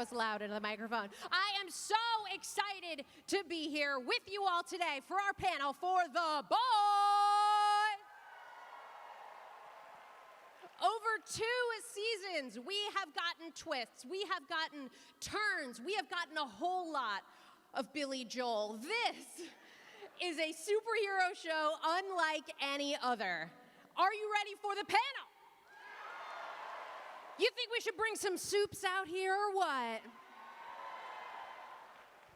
was loud into the microphone. I am so excited to be here with you all today for our panel for The Boy. Over 2 seasons, we have gotten twists, we have gotten turns, we have gotten a whole lot of Billy Joel. This is a superhero show unlike any other. Are you ready for the panel? You think we should bring some soups out here or what?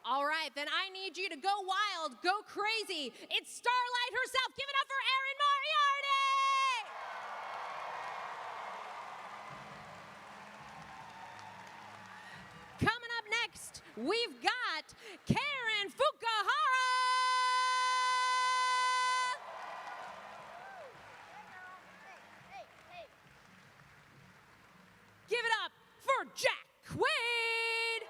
All right, then I need you to go wild, go crazy. It's Starlight herself. Give it up for Erin Moriarty! Coming up next, we've got Karen Fukuhara! Give it up for Jack Quaid!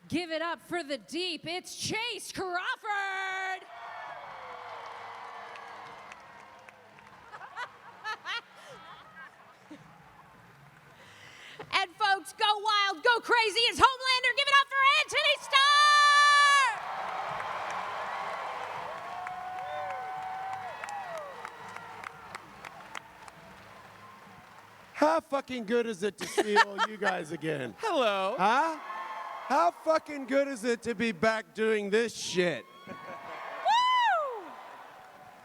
Give it up for the deep, it's Chase Crawford! And folks, go wild, go crazy, it's Homelander! Give it up for Antony Starr! How fucking good is it to see all you guys again? Hello. Huh? How fucking good is it to be back doing this shit? Woo!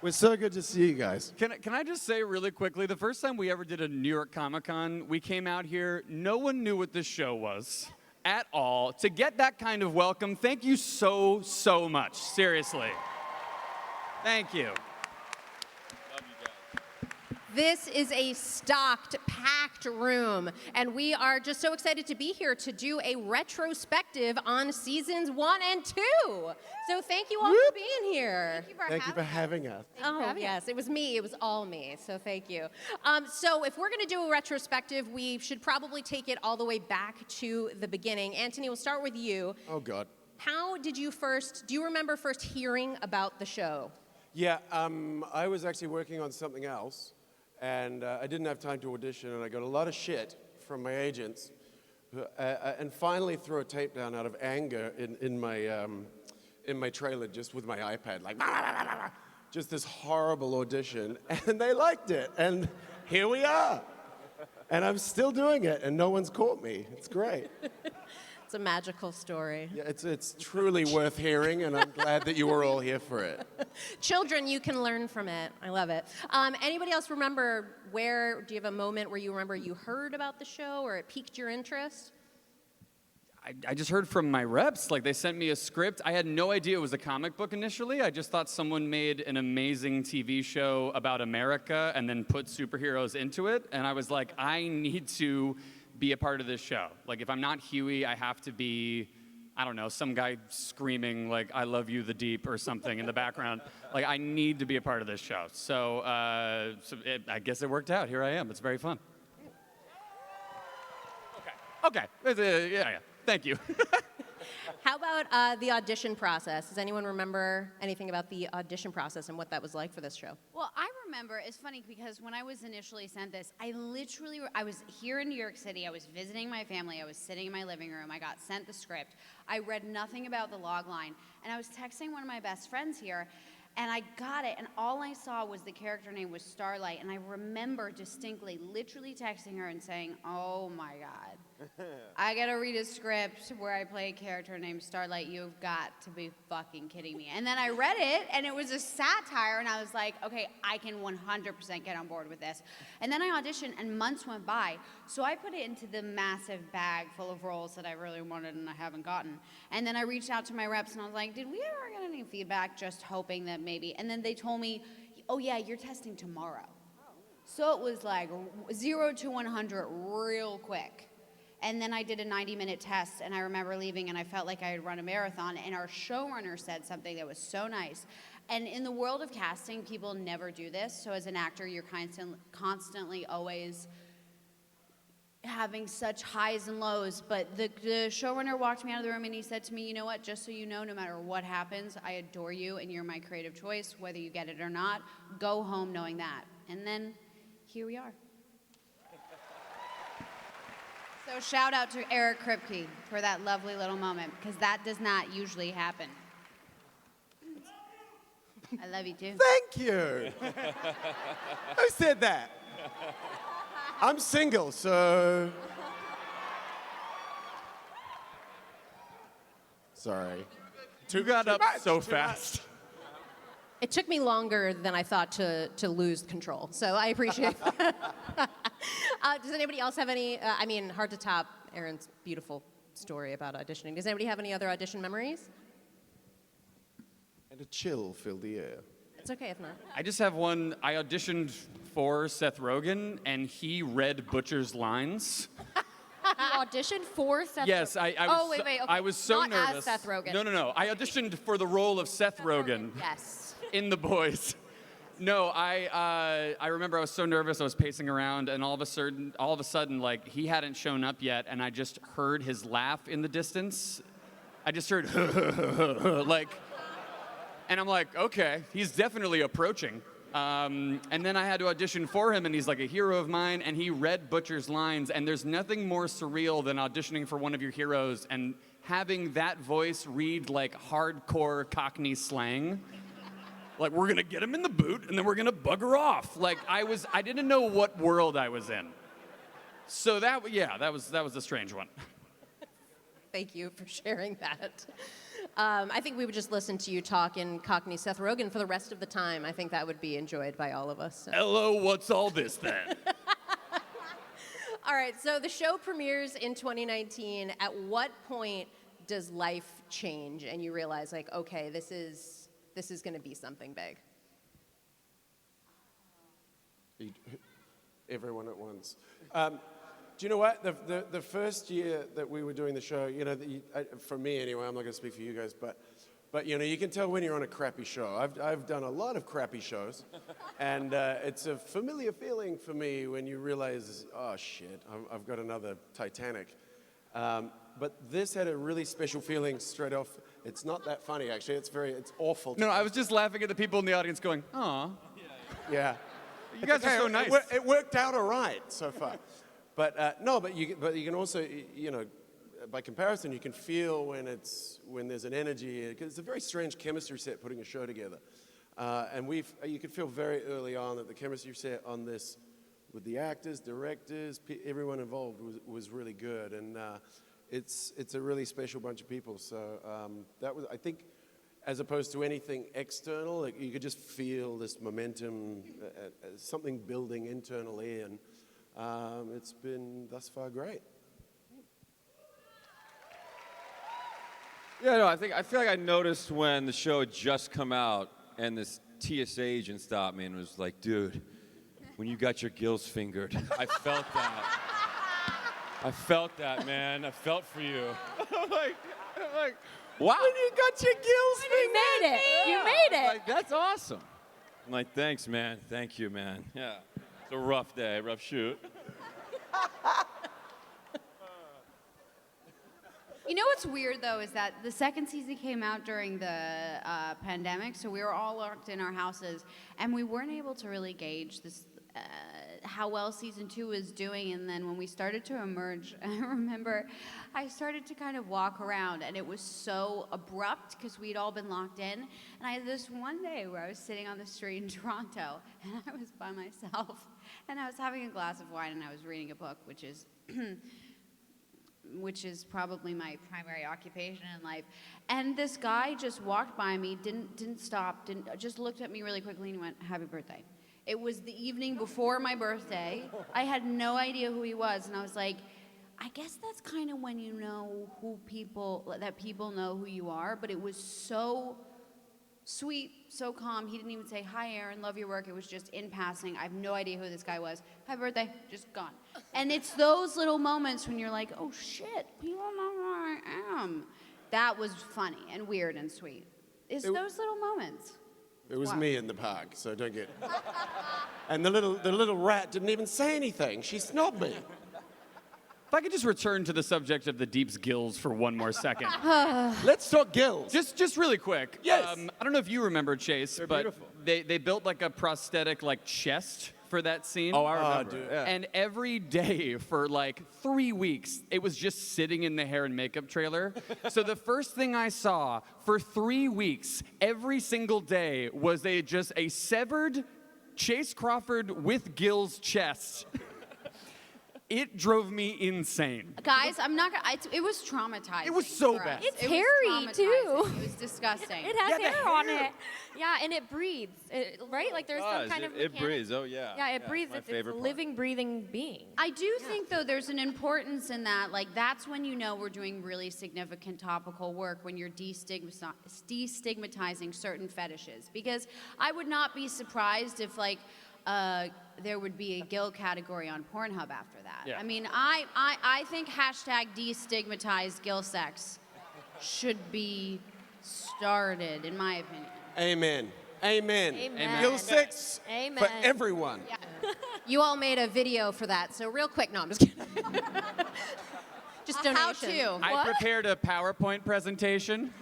We're so good to see you guys. Can I just say really quickly, the first time we ever did a New York Comic Con, we came out here, no one knew what this show was at all. To get that kind of welcome, thank you so, so much. Seriously. Thank you. This is a stocked, packed room, and we are just so excited to be here to do a retrospective on seasons 1 and 2. So thank you all for being here. Thank you for having us. Oh, yes, it was me. It was all me, so thank you. So if we're going to do a retrospective, we should probably take it all the way back to the beginning. Antony, we'll start with you. Oh, God. How did you do you remember first hearing about the show? Yeah, I was actually working on something else, and I didn't have time to audition, and I got a lot of shit from my agents, and finally threw a tape down out of anger in my trailer, just with my iPad, like, just this horrible audition, and they liked it, and here we are. And I'm still doing it, and no one's caught me. It's great. It's a magical story. Yeah, it's truly worth hearing, and I'm glad that you were all here for it. Children, you can learn from it. I love it. Anybody else remember do you have a moment where you remember you heard about the show or it piqued your interest? I just heard from my reps, like they sent me a script. I had no idea it was a comic book initially. I just thought someone made an amazing TV show about America and then put superheroes into it. And I was like, I need to be a part of this show. Like, if I'm not Huey, I have to be, I don't know, some guy screaming, like, I love you, the deep, or something in the background. Like, I need to be a part of this show. So, I guess it worked out. Here I am. It's very fun. Okay. Yeah. Thank you. How about the audition process? Does anyone remember anything about the audition process and what that was like for this show? Well, I remember, it's funny because when I was initially sent this, I was here in New York City, I was visiting my family, I was sitting in my living room, I got sent the script, I read nothing about the log line, and I was texting one of my best friends here, and I got it, and all I saw was the character name was Starlight, and I remember distinctly, literally texting her and saying, oh my God, I gotta read a script where I play a character named Starlight. You've got to be fucking kidding me. And then I read it, and it was a satire, and I was like, okay, I can 100% get on board with this. And then I auditioned, and months went by, so I put it into the massive bag full of roles that I really wanted and I haven't gotten. And then I reached out to my reps, and I was like, did we ever get any feedback? Just hoping that maybe. And then they told me, oh yeah, you're testing tomorrow. So it was like 0 to 100 real quick. And then I did a 90-minute test, and I remember leaving, and I felt like I had run a marathon, and our showrunner said something that was so nice. And in the world of casting, people never do this, so as an actor, you're constantly always having such highs and lows. But the showrunner walked me out of the room and he said to me, you know what, just so you know, no matter what happens, I adore you and you're my creative choice, whether you get it or not. Go home knowing that. And then here we are. So shout out to Eric Kripke for that lovely little moment, because that does not usually happen. I love you too. Thank you. Who said that? I'm single, so. Sorry. You got up much, so too fast. It took me longer than I thought to lose control, so I appreciate that. Does anybody else have any, hard to top Erin's beautiful story about auditioning. Does anybody have any other audition memories? And a chill filled the air. It's okay if not. I just have one. I auditioned for Seth Rogen, and he read Butcher's lines. You auditioned for Seth Yes, Rogen. I was. Oh, wait, okay. I was so Not nervous. as Seth Rogen. No. I auditioned for the role of Seth Rogen Yes. in The Boys. No, I remember I was so nervous. I was pacing around, and all of a sudden, like he hadn't shown up yet, and I just heard his laugh in the distance. I just heard like, and I'm like, okay, he's definitely approaching. And then I had to audition for him, and he's like a hero of mine, and he read Butcher's lines, and there's nothing more surreal than auditioning for one of your heroes and having that voice read like hardcore Cockney slang. Like, we're gonna get him in the boot, and then we're gonna bugger off. Like, I didn't know what world I was in. So that was a strange one. Thank you for sharing that. I think we would just listen to you talk in Cockney Seth Rogen for the rest of the time. I think that would be enjoyed by all of us. So. Hello, what's all this then? All right, so the show premieres in 2019. At what point does life change and you realize, like, okay, this is going to be something big? Everyone at once. Do you know what? The first year that we were doing the show, for me anyway, I'm not going to speak for you guys, but you can tell when you're on a crappy show. I've done a lot of crappy shows, and it's a familiar feeling for me when you realize, oh shit, I've got another Titanic. But this had a really special feeling straight off. It's not that funny, actually. It's awful. No, I was just laughing at the people in the audience going, aw. Yeah. You guys are so nice. It worked out all right so far. But you can also, by comparison, you can feel when there's an energy, because it's a very strange chemistry set putting a show together. And you could feel very early on that the chemistry set on this, with the actors, directors, everyone involved was really good. And it's a really special bunch of people. So that was, I think, as opposed to anything external, like you could just feel this momentum, something building internally, and it's been thus far great. Yeah, no, I feel like I noticed when the show had just come out and this TSA agent stopped me and was like, dude, when you got your gills fingered, I felt that. I felt that, man. I felt for you. I'm like, wow. When you got your gills You made it. You made it. Like, that's awesome. I'm like, thanks, man. Thank you, man. Yeah. It's a rough day, rough shoot. You know what's weird, though, is that the second season came out during the pandemic, so we were all locked in our houses, and we weren't able to really gauge this, how well season 2 was doing. And then when we started to emerge, I remember I started to kind of walk around, and it was so abrupt because we'd all been locked in. And I had this one day where I was sitting on the street in Toronto, and I was by myself, and I was having a glass of wine, and I was reading a book, which is probably my primary occupation in life. And this guy just walked by me, didn't stop, just looked at me really quickly and went, "Happy birthday." It was the evening before my birthday. I had no idea who he was, and I was like, I guess that's kind of when you know that people know who you are. But it was so sweet, so calm. He didn't even say, "Hi, Erin, love your work." It was just in passing. I have no idea who this guy was. "Happy birthday," just gone. And it's those little moments when you're like, oh shit, people know who I am. That was funny and weird and sweet. It's those little moments. It was Wow. me in the park, so don't get. And the little rat didn't even say anything. She snobbed me. If I could just return to the subject of the Deep's gills for one more second. Let's talk gills. Just really quick. Yes. I don't know if you remember, Chase, They're but beautiful. they built like a prosthetic like chest for that scene. Oh, I remember. dude. Yeah. And every day for like 3 weeks, it was just sitting in the hair and makeup trailer. So the first thing I saw for 3 weeks, every single day, was just a severed Chase Crawford with gills chest. It drove me insane. Guys, I'm not gonna. It was traumatizing. It was so for bad. us. It's It was hairy, too. traumatizing. It was disgusting. It has Yeah, the hair on hair. it. Yeah, and it breathes, right? Like there's some kind of it mechanic- breathes. Oh yeah. Yeah, it breathes. My It's favorite a part. living, breathing being. I do think, though, there's an importance in that. Like, that's when you know we're doing really significant topical work, when you're destigmatizing certain fetishes. Because I would not be surprised if, like, there would be a gill category on Pornhub after that. Yeah. I mean, I think hashtag destigmatize gill sex should be started, in my opinion. Amen. Amen. Amen. Gill sex for Amen. everyone. You all made a video for that, so real quick. No, I'm just kidding. Just donation. How to? I prepared a PowerPoint presentation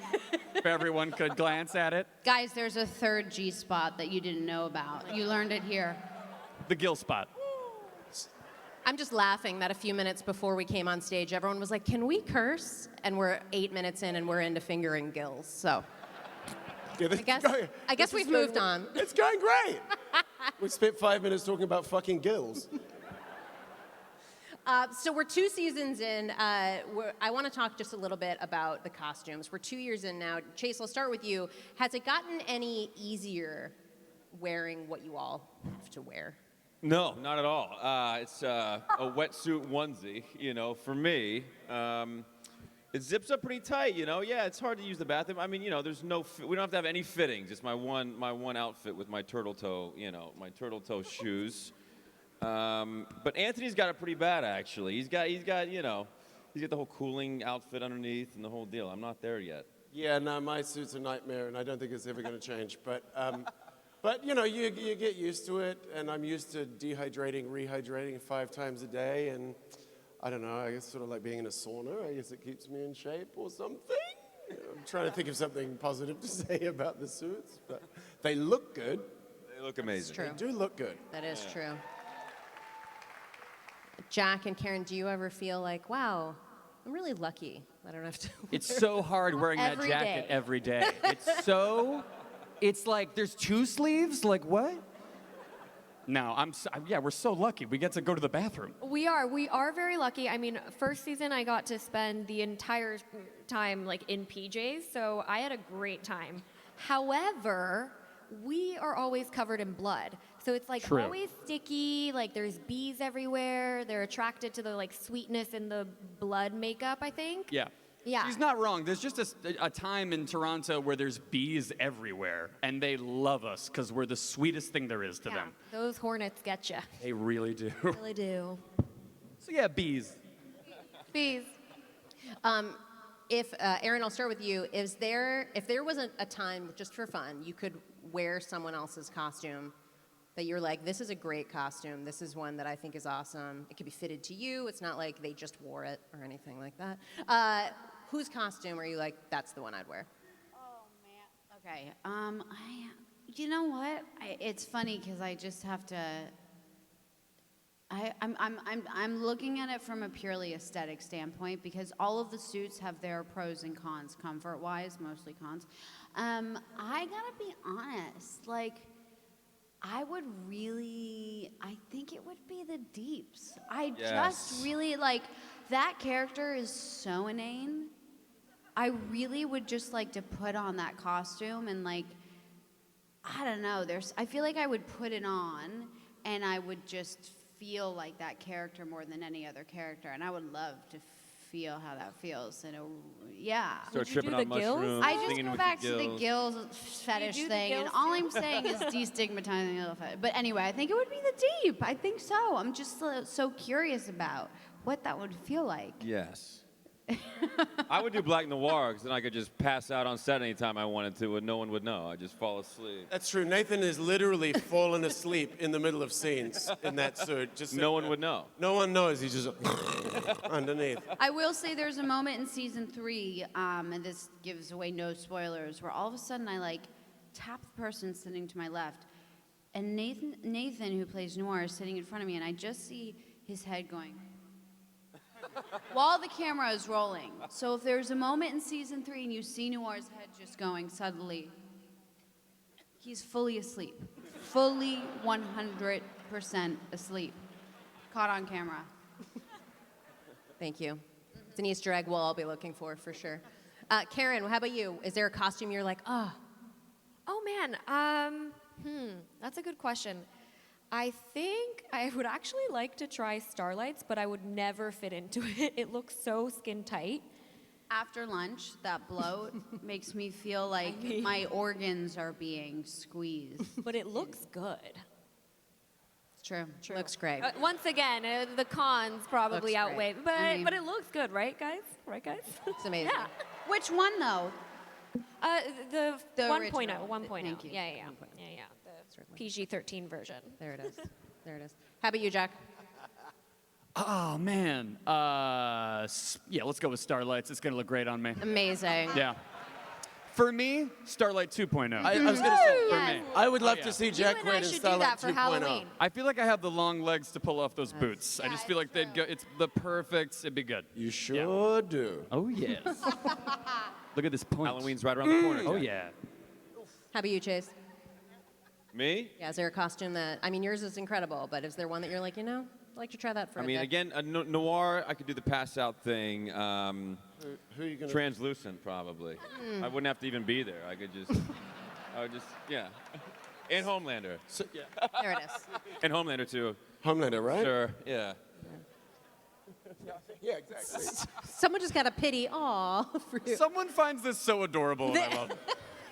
if everyone could glance at it. Guys, there's a third G spot that you didn't know about. You learned it here. The gill spot. I'm just laughing that a few minutes before we came on stage, everyone was like, "Can we curse?" And we're 8 minutes in, and we're into fingering gills. So Yeah, this I guess this is we've going- moved on. It's going great. We spent 5 minutes talking about fucking gills. So we're 2 seasons in. I want to talk just a little bit about the costumes. We're 2 years in now. Chase, I'll start with you. Has it gotten any easier wearing what you all have to wear? No, not at all. It's a wetsuit onesie, for me. It zips up pretty tight, Yeah, it's hard to use the bathroom. I mean, there's we don't have to have any fittings. Just my one outfit with my turtle toe, my turtle toe shoes. But Anthony's got it pretty bad, actually. He's got the whole cooling outfit underneath and the whole deal. I'm not there yet. Yeah, no, my suit's a nightmare, and I don't think it's ever going to change. But you get used to it, and I'm used to rehydrating 5 times a day, and I don't know, I guess sort of like being in a sauna. I guess it keeps me in shape or something. I'm trying to think of something positive to say about the suits, but they look good. They look amazing. True. They do look good. That is true. Jack and Karen, do you ever feel like, wow, I'm really lucky that I don't have to It's so hard wearing that Every jacket day. every day. It's like there's 2 sleeves. Like what? No, we're so lucky. We get to go to the bathroom. We are very lucky. I mean, first season I got to spend the entire time like in PJs, so I had a great time. However, we are always covered in blood. So it's like True. always sticky, like there's bees everywhere. They're attracted to the like sweetness in the blood makeup, I think. Yeah. Yeah. She's not wrong. There's just a time in Toronto where there's bees everywhere, and they love us because we're the sweetest thing there is to them. Those hornets get you. They really do. Really do. So yeah, bees. Bees. If Erin, I'll start with you. If there was a time just for fun, you could wear someone else's costume that you're like, this is a great costume. This is one that I think is awesome. It could be fitted to you. It's not like they just wore it or anything like that. Whose costume are you like, that's the one I'd wear? Oh man. Okay. You know what? It's funny because I just have to. I'm looking at it from a purely aesthetic standpoint because all of the suits have their pros and cons, comfort-wise, mostly cons. I gotta be honest, like. I think it would be the Deeps. I just really like that character is so inane. I really would just like to put on that costume and like, I don't know, I feel like I would put it on and I would just feel like that character more than any other character. And I would love to feel how that feels. And yeah. Start Would you tripping do on the gills? mushrooms. I just singing go with back your to the gills. gills fetish do the thing, and gills all I'm saying is destigmatizing the elephant. But anyway, I think it would be the Deep. I think so. I'm just so curious about what that would feel like. Yes. I would do black noir because then I could just pass out on set anytime I wanted to and no one would know. I'd just fall asleep. That's true. Nathan is literally fallen asleep in the middle of scenes in that suit. Just No one would know. No one knows. He's just underneath. I will say there's a moment in season 3, and this gives away no spoilers, where all of a sudden I like tap the person sitting to my left, and Nathan, who plays Noir, is sitting in front of me, and I just see his head going while the camera is rolling. So if there's a moment in season 3 and you see Noir's head just going suddenly, he's fully asleep, fully 100% asleep, caught on camera. Thank you. It's an Easter egg we'll all be looking for sure. Karen, how about you? Is there a costume you're like, oh? Oh man, that's a good question. I think I would actually like to try Starlights, but I would never fit into it. It looks so skin tight. After lunch, that bloat makes me feel like my organs are being squeezed. But it looks good. It's true. Looks great. Once again, the cons probably Looks outweigh, great. but it looks good, right, guys? Right, guys? It's amazing. Yeah. Which one, though? The The 1.0, original. 1.0. Thank you. Yeah. The PG-13 version. There it is. There it is. How about you, Jack? Oh man. Yeah, let's go with Starlights. It's gonna look great on me. Amazing. Yeah. For me, Starlight 2.0. I was going to say, For me. I would love yeah. to see You Jack and I Quaid in should do Starlight that for 2.0. Halloween. I feel like I have the long legs to pull off those boots. I just feel like they'd go. It's the perfect. It'd be good. You sure do. Oh yes. Look at this point. Halloween's right around the corner. Oh Jack. yeah. How about you, Chase? Me? Yeah, is there a costume that, I mean, yours is incredible, but is there one that you're like, I'd like to try that for I a mean, bit? again, noir, I could do the pass out thing. Who are you going to... Translucent, probably. I wouldn't have to even be there. I would just, yeah. And Homelander. There it is. And Homelander, too. Homelander, right? Sure, yeah. Yeah, exactly. Someone just got a pity, aw, for you. Someone finds this so adorable, and I love it.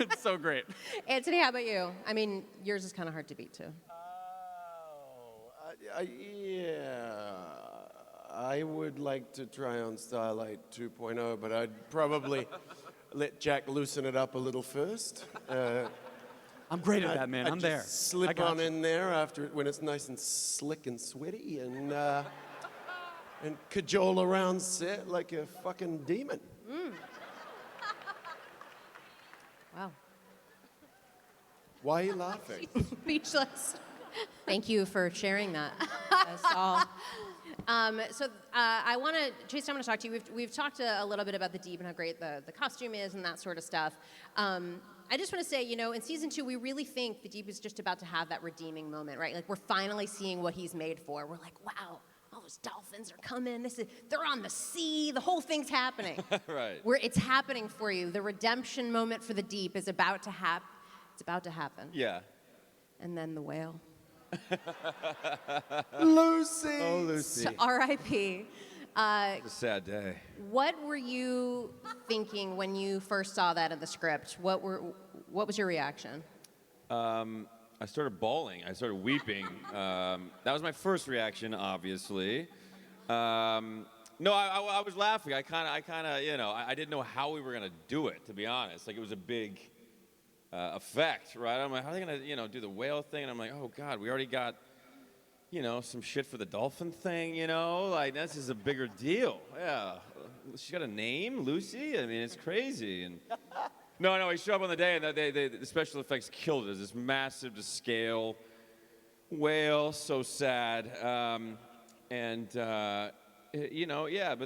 It's so great. Anthony, how about you? I mean, yours is kind of hard to beat, too. Yeah. I would like to try on Starlight 2.0, but I'd probably let Jack loosen it up a little first. I'm great at that, man. I'd I'm just there. I Slip got on you. in there after when it's nice and slick and sweaty, and cajole around set like a fucking demon. Wow. Why are you laughing? Speechless. Thank you for sharing that. That's all. I want to, Chase, I want to talk to you. We've talked a little bit about the Deep and how great the costume is and that sort of stuff. I just want to say, in season 2, we really think the Deep is just about to have that redeeming moment, right? Like, we're finally seeing what he's made for. We're like, wow, all those dolphins are coming. They're on the sea. The whole thing's happening. Right. It's happening for you. The redemption moment for the Deep is about to happen. It's about to happen. Yeah. And then the whale. Lucy! Oh, Lucy. So R.I.P. It's a sad day. What were you thinking when you first saw that in the script? What was your reaction? I started bawling. I started weeping. That was my first reaction, obviously. No, I was laughing. I kind of, I didn't know how we were gonna do it. To be honest, like it was a big effect, right? I'm like, how are they gonna, do the whale thing? And I'm like, oh God, we already got, some shit for the dolphin thing. Like this is a bigger deal. Yeah, she got a name, Lucy. I mean, it's crazy. And no, we show up on the day, and the special effects killed it. This massive to scale whale, so sad. But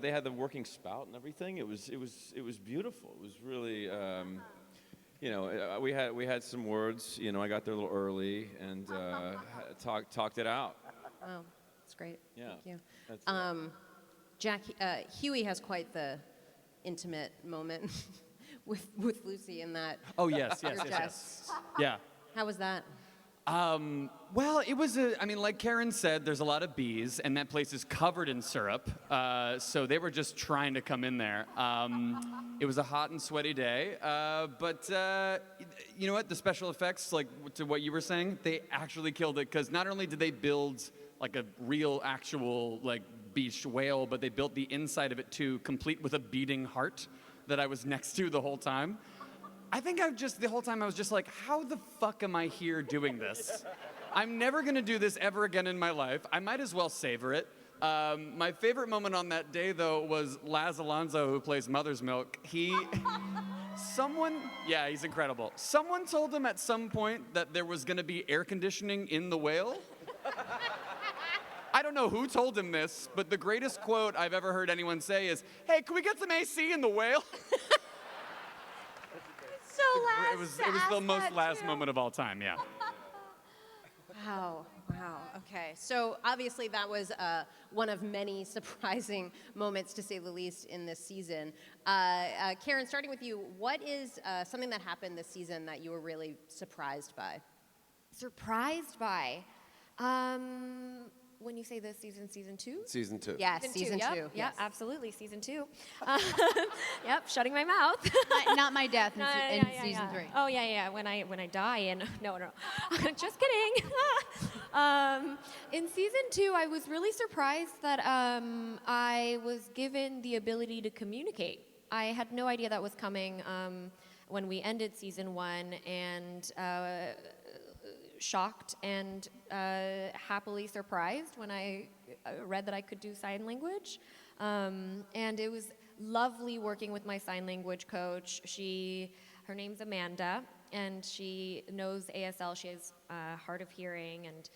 they had the working spout and everything. It was beautiful. It was really, we had some words. I got there a little early and talked it out. Oh, that's great. Yeah. Thank you. That's Jack, Huey has quite the intimate moment with Lucy in that. Oh yes. your chest. Yeah. How was that? Well, it was like Karen said, there's a lot of bees, and that place is covered in syrup. So they were just trying to come in there. It was a hot and sweaty day, but you know what? The special effects, like to what you were saying, they actually killed it because not only did they build like a real, actual like beached whale, but they built the inside of it too, complete with a beating heart that I was next to the whole time. I think the whole time I was just like, how the fuck am I here doing this? I'm never gonna do this ever again in my life. I might as well savor it. My favorite moment on that day, though, was Laz Alonso, who plays Mother's Milk. He's incredible. Someone told him at some point that there was gonna be air conditioning in the whale. I don't know who told him this, but the greatest quote I've ever heard anyone say is, "Hey, can we get some AC in the whale?" So Laz It was the most Laz moment of all time, yeah. Wow. Okay. So obviously that was one of many surprising moments, to say the least, in this season. Karen, starting with you, what is something that happened this season that you were really surprised by? Surprised by? When you say this season 2? Season 2. Yes, season 2. Yep, Yes. absolutely, season 2. Yep, shutting my mouth. Not my death in season 3. Oh yeah. When I die and no, just kidding. In season 2, I was really surprised that I was given the ability to communicate. I had no idea that was coming when we ended season 1, and shocked and happily surprised when I read that I could do sign language. And it was lovely working with my sign language coach. Her name's Amanda, and she knows ASL. She has hard of hearing and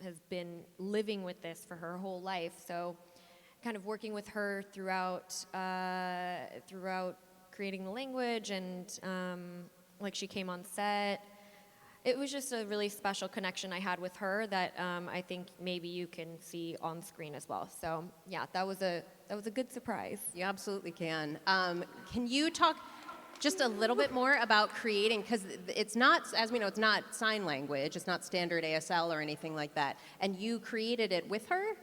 has been living with this for her whole life. So kind of working with her throughout creating the language, and like she came on set. It was just a really special connection I had with her that I think maybe you can see on screen as well. So yeah, that was a good surprise. You absolutely can. Can you talk just a little bit more about creating, because it's not, as we know, it's not sign language, it's not standard ASL or anything like that, and you created it with her?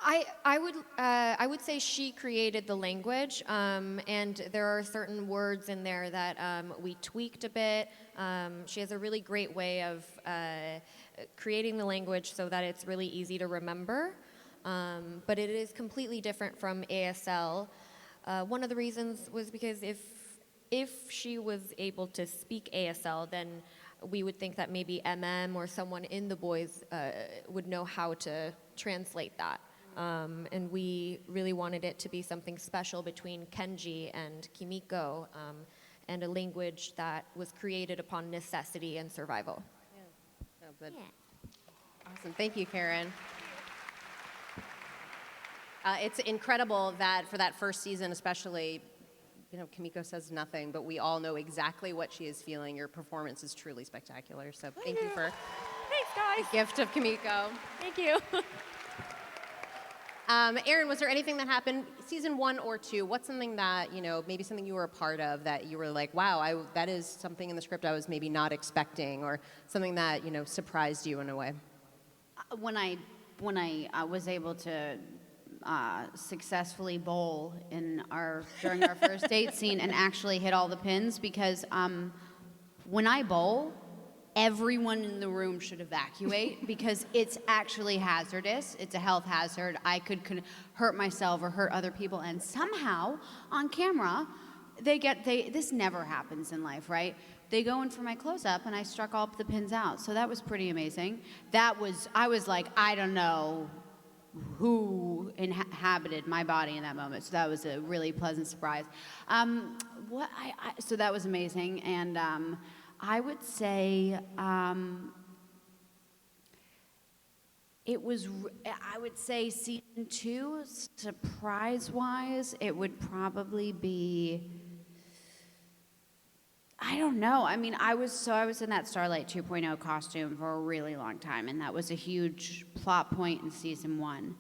I would say she created the language, and there are certain words in there that we tweaked a bit. She has a really great way of creating the language so that it's really easy to remember, but it is completely different from ASL. One of the reasons was because if she was able to speak ASL, then we would think that maybe or someone in the boys would know how to translate that. And we really wanted it to be something special between Kenji and Kimiko, and a language that was created upon necessity and survival. Yeah. Oh, good. Yeah. Awesome. Thank you, Karen. It's incredible that for that first season, especially, Kimiko says nothing, but we all know exactly what she is feeling. Your performance is truly spectacular. So thank you for Thanks, guys. the gift of Kimiko. Thank you. Erin, was there anything that happened season 1 or 2? What's something that, maybe something you were a part of that you were like, wow, that is something in the script I was maybe not expecting, or something that, surprised you in a way? When I was able to successfully bowl during our first date scene and actually hit all the pins, because when I bowl, everyone in the room should evacuate because it's actually hazardous. It's a health hazard. I could hurt myself or hurt other people, and somehow on camera, this never happens in life, right? They go in for my close-up, and I struck all the pins out. So that was pretty amazing. I was like, I don't know who inhabited my body in that moment. So that was a really pleasant surprise. So that was amazing, and I would say I would say season 2, surprise-wise, it would probably be, I don't know. I mean, I was in that Starlight 2.0 costume for a really long time, and that was a huge plot point in season 1.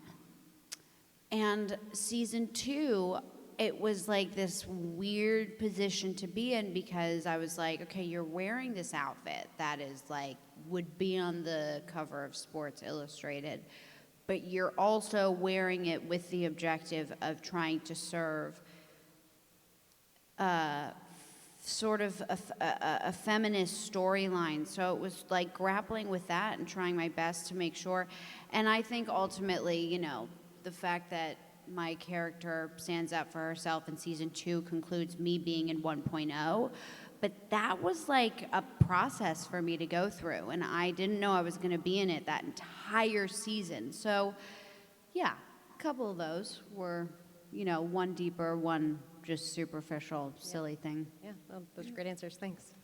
And season 2, it was like this weird position to be in, because I was like, okay, you're wearing this outfit that is like, would be on the cover of Sports Illustrated, but you're also wearing it with the objective of trying to serve sort of a feminist storyline. So it was like grappling with that and trying my best to make sure. And I think ultimately, the fact that my character stands up for herself in season 2 concludes me being in 1.0. But that was like a process for me to go through, and I didn't know I was going to be in it that entire season. So, yeah, a couple of those were, one deeper, one just superficial, silly thing. Yeah, well, those are great answers. Thanks.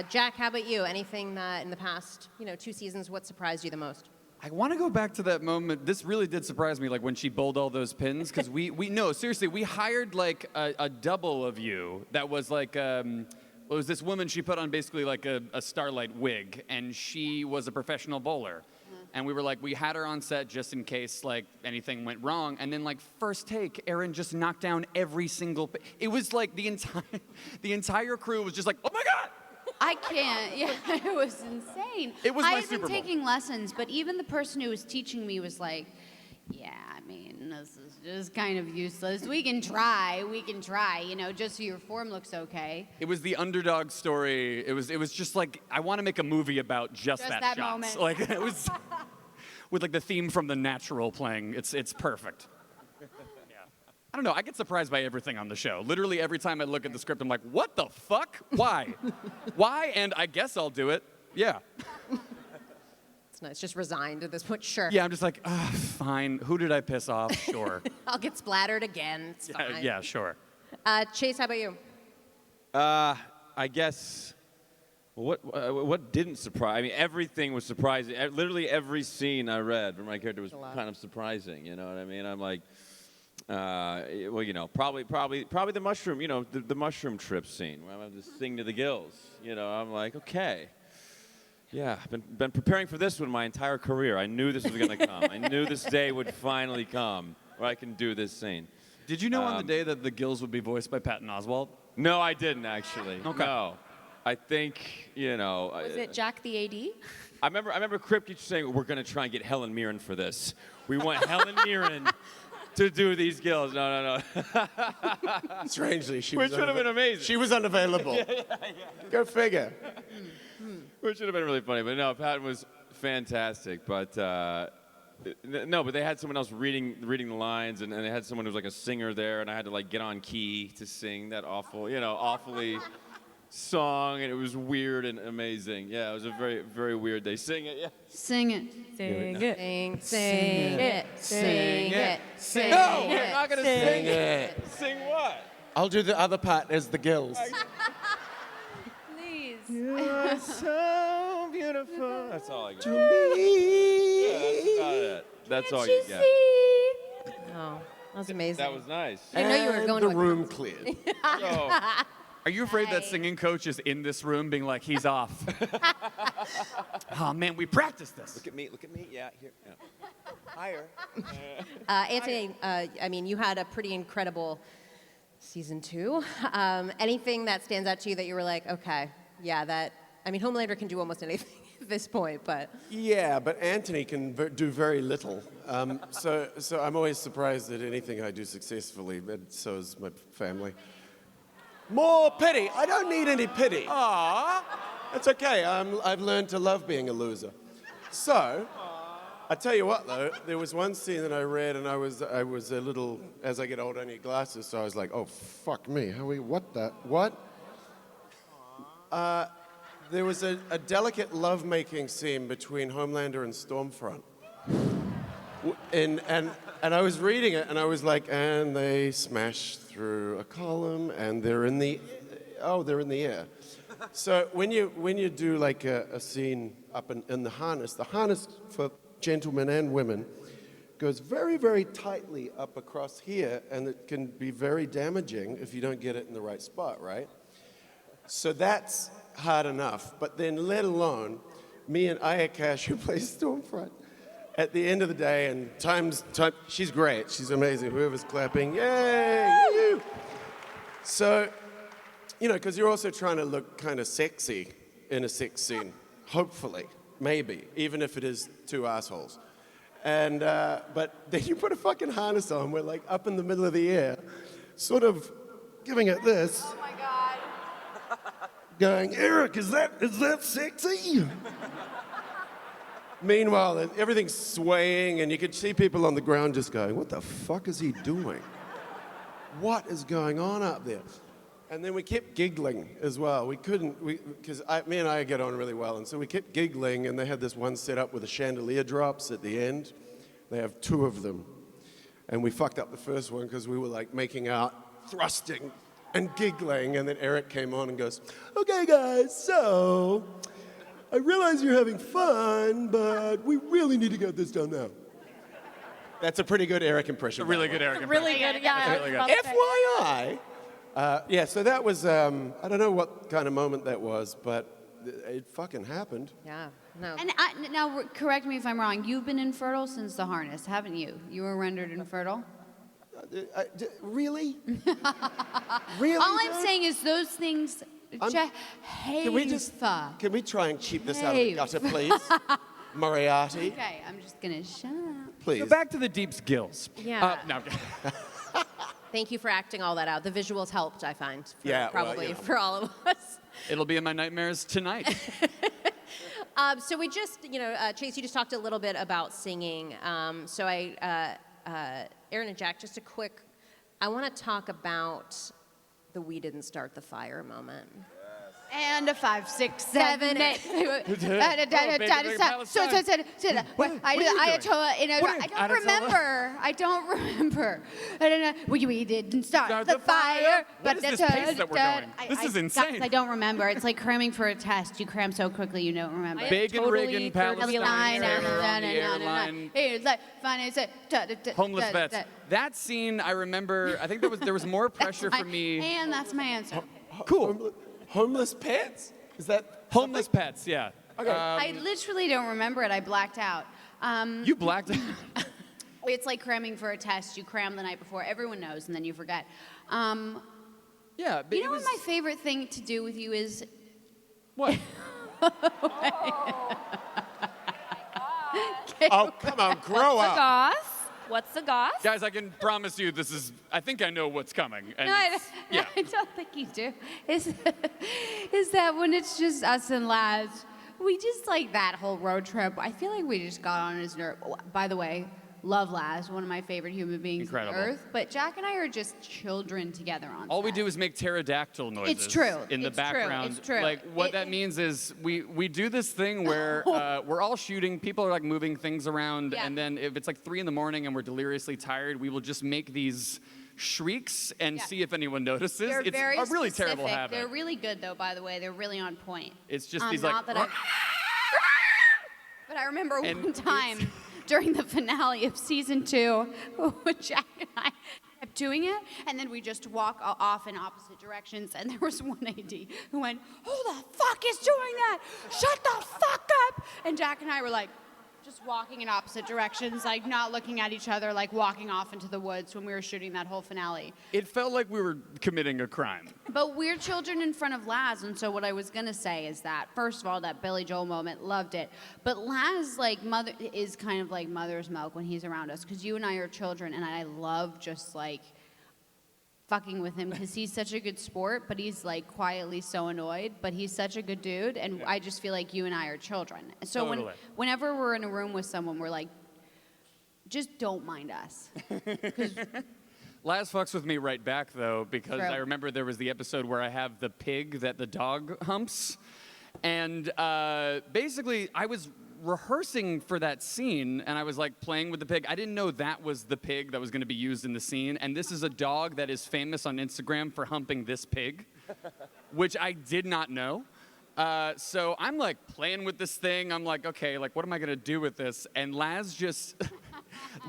Jack, how about you? Anything that in the past, 2 seasons, what surprised you the most? I want to go back to that moment. This really did surprise me, like when she bowled all those pins, because no, seriously, we hired like a double of you that was like, it was this woman, she put on basically like a Starlight wig, and she was a professional bowler. And we were like, we had her on set just in case like anything went wrong. And then like first take, Erin just knocked down every single, it was like the entire crew was just like, oh my God! I can't. Yeah, it was insane. It was I my had Super been Bowl. taking lessons, but even the person who was teaching me was like, yeah, I mean, this is just kind of useless. We can try, just so your form looks okay. It was the underdog story. It was just like, I want to make a movie about just that shot. moment. Like it was with like the theme from The Natural playing. It's perfect. Yeah. I don't know. I get surprised by everything on the show. Literally every time I look at the script, I'm like, what the fuck? Why? Why? And I guess I'll do it. Yeah. It's nice. Just resigned at this point. Sure. Yeah, I'm just like, fine. Who did I piss off? Sure. I'll get splattered again. It's fine. Yeah, sure. Chase, how about you? I guess what didn't surprise? I mean, everything was surprising. Literally every scene I read from my character was kind of surprising. You know what I mean? I'm like, probably the mushroom. The mushroom trip scene where I'm just sing to the gills. I'm like, okay. Yeah, I've been preparing for this one my entire career. I knew this was going to come. I knew this day would finally come where I can do this scene. Did you know on the day that the gills would be voiced by Patton Oswalt? No, I didn't actually. Okay. No, I think Was it Jack the AD? I remember Kripke saying we're going to try and get Helen Mirren for this. We want Helen Mirren to do these gills. No. Strangely, she Which was would have been amazing. She was unavailable. Go figure. Which would have been really funny. But no, Patton was fantastic. But but they had someone else reading the lines, and they had someone who was like a singer there, and I had to like get on key to sing that awfully song, and it was weird and amazing. Yeah, it was a very, very weird day. Sing it, yeah. Sing it. Sing it. Sing it. Sing No, it. we're not gonna sing it. Sing what? I'll do the other part as the gills. Please. You are so beautiful. That's all I got. To me. Yeah, that's about it. That's all you get. Oh, that was amazing. That was nice. I know you were And going the to room cleared. So, Are you afraid that singing coach is in this room being like, he's off? Oh, man, we practiced this. look at me. Yeah, here. Yeah. Higher. Antony, I mean, you had a pretty incredible season 2. Anything that stands out to you that you were like, okay, yeah, Homelander can do almost anything at this point, but. Yeah, but Antony can do very little. So I'm always surprised at anything I do successfully, but so is my family. More pity. I don't need any pity. Aww. It's okay. I've learned to love being a loser. So, I tell you what though, there was one scene that I read, and I was a little. As I get older, I need glasses, so I was like, oh fuck me. What? There was a delicate lovemaking scene between Homelander and Stormfront. And I was reading it, and I was like, and they smash through a column, and they're in the air. So when you do like a scene up in the harness for gentlemen and women goes very, very tightly up across here, and it can be very damaging if you don't get it in the right spot, right? So that's hard enough, but then let alone me and Ayakash, who plays Stormfront, at the end of the day, and time, she's great, she's amazing, whoever's clapping, yay! Woo! So, because you're also trying to look kind of sexy in a sex scene, hopefully, maybe, even if it is 2 assholes. And, but then you put a fucking harness on, we're like up in the middle of the air, sort of giving it this. Oh my God. Going, Eric, is that sexy? Meanwhile, everything's swaying, and you could see people on the ground just going, what the fuck is he doing? What is going on up there? And then we kept giggling as well. We couldn't, because me and I get on really well, and so we kept giggling, and they had this one set up with the chandelier drops at the end. They have 2 of them. And we fucked up the first one because we were like making out, thrusting and giggling, and then Eric came on and goes, okay guys, so I realize you're having fun, but we really need to get this done now. That's a pretty good Eric impression. A really good Eric impression. Really good, yeah. Really good. FYI. Yeah, so that was, I don't know what kind of moment that was, but it fucking happened. Yeah, no. And now, correct me if I'm wrong. You've been infertile since the harness, haven't you? You were rendered infertile. Really? Really? All I'm saying is those things. Can we try and keep this out of the gutter, please? Moriarty, Okay, I'm just gonna shut up. please. So back to the Deep's gills. Yeah. No, I'm kidding. Thank you for acting all that out. The visuals helped, I find. Yeah, well, probably you know. for all of us. It'll be in my nightmares tonight. So we just, Chase, you just talked a little bit about singing. Erin and Jack, just a quick, I want to talk about the "we didn't start the fire" moment. And a 5, 6, 7, 8. I don't remember. We didn't start the fire. What is this pace that we're going? This is insane. I don't remember. It's like cramming for a test. You cram so quickly you don't remember. Bacon, Reagan, Palestine, homeless vets. That scene, I remember. I think there was more pressure for me. And that's my answer. Cool. Homeless pets? Is that Homeless pets, yeah. Okay. I literally don't remember it. I blacked out. You blacked out. It's like cramming for a test. You cram the night before. Everyone knows, and then you forget. Yeah, but You know what my favorite thing to do with you is? What? Oh, come on, grow What's the up. goss? What's the goss? Guys, I can promise you this is, I think I know what's coming. And No, yeah. I don't think you do. Is that when it's just us and Laz, we just like that whole road trip. I feel like we just got on his nerve. By the way, love Laz, one of my favorite human beings Incredible. on earth. But Jack and I are just children together on All we set. do is make pterodactyl noises. It's true. In the It's true. background. It's true. Like what that means is we do this thing where we're all shooting. People are like moving things around, Yeah. and then if it's like 3 in the morning and we're deliriously tired, we will just make these shrieks and Yeah. see if anyone notices. They're It's very a really specific. terrible habit. They're really good, though, by the way. They're really on point. It's just these not like. that But I remember And one time during the finale of season 2, when Jack and I kept doing it, and then we just walk off in opposite directions, and there was one AD who went, "Who the fuck is doing that? Shut the fuck up!" And Jack and I were like, just walking in opposite directions, like not looking at each other, like walking off into the woods when we were shooting that whole finale. It felt like we were committing a crime. But we're children in front of Laz, and so what I was gonna say is that, first of all, that Billy Joel moment, loved it. But Laz, like, mother is kind of like mother's milk when he's around us, because you and I are children, and I love just like fucking with him because he's such a good sport, but he's like quietly so annoyed, but he's such a good dude, and I just feel like you and I are children. So Totally. whenever we're in a room with someone, we're like, just don't mind us. Laz fucks with me right back, though, because True. I remember there was the episode where I have the pig that the dog humps. And basically, I was rehearsing for that scene, and I was like playing with the pig. I didn't know that was the pig that was going to be used in the scene. And this is a dog that is famous on Instagram for humping this pig, which I did not know. So I'm like playing with this thing. I'm like, okay, like what am I going to do with this? And Laz just...